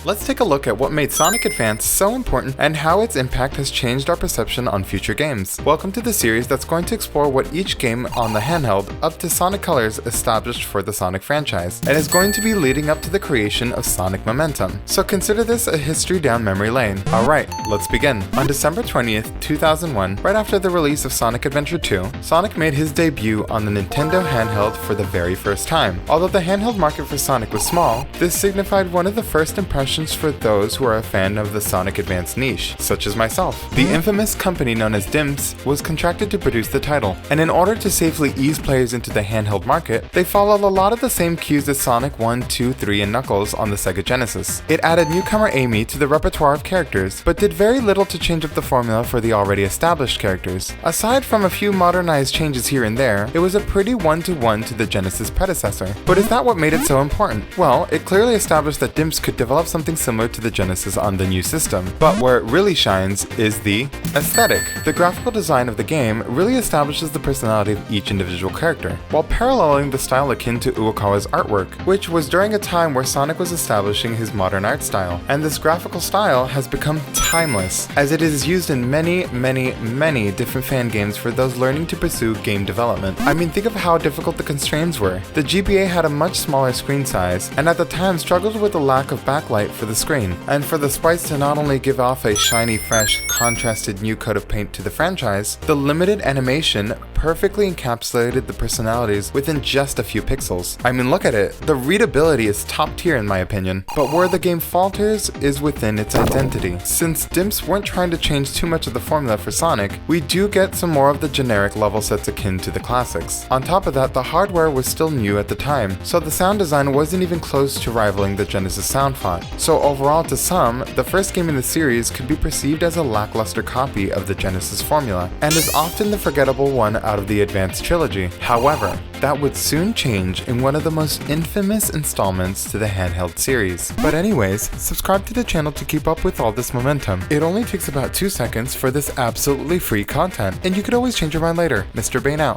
let's take a look at what made Sonic Advance so important and how its impact has changed our perception on future games. Welcome to the series that's going to explore what each game on the handheld up to Sonic Colors established for the Sonic franchise, and is going to be leading up to the creation of Sonic Momentum. So consider this a history down memory lane. Alright, let's begin. On December 20th, 2001, right after the release of Sonic Adventure 2, Sonic made his debut on the Nintendo handheld for the very first time. Although the handheld market for Sonic was small, this signified one of the first impressions for those who are a fan of the Sonic Advance niche, such as myself. The infamous company known as DIMS was contracted to produce the title, and in order to safely ease players into the handheld market, they followed a lot of the same cues as Sonic 1, 2, 3, and Knuckles on the Sega Genesis. It added newcomer Amy to the repertoire of characters, but did very little to change up the formula for the already established characters. Aside from a few modernized changes here and there, it was a pretty one-to-one to the Genesis predecessor. But is that what made it so important? Well, it clearly established that DIMS could develop something similar to the Genesis on the new system. But where it really shines is the aesthetic. The graphical design of the game really establishes the personality of each individual character, while paralleling the style akin to Uekawa's artwork, which was during a time where Sonic was establishing his modern art style. And this graphical style has become timeless, as it is used in many different fan games for those learning to pursue game development. I mean, think of how difficult the constraints were. The GBA had a much smaller screen size, and at the time struggled with the lack of backlight for the screen, and for the sprites to not only give off a shiny, fresh, contrasted new coat of paint to the franchise, the limited animation perfectly encapsulated the personalities within just a few pixels. I mean, look at it. The readability is top tier in my opinion, but where the game falters is within its identity. Since DIMS weren't trying to change too much of the formula for Sonic, we do get some more of the generic level sets akin to the classics. On top of that, the hardware was still new at the time, so the sound design wasn't even close to rivaling the Genesis sound font. So overall, to some, the first game in the series could be perceived as a lackluster copy of the Genesis formula, and is often the forgettable one out of the Advance trilogy. However, that would soon change in one of the most infamous installments to the handheld series. But anyways, subscribe to the channel to keep up with all this momentum. It only takes about 2 seconds for this absolutely free content, and you could always change your mind later. Mr. Bane out.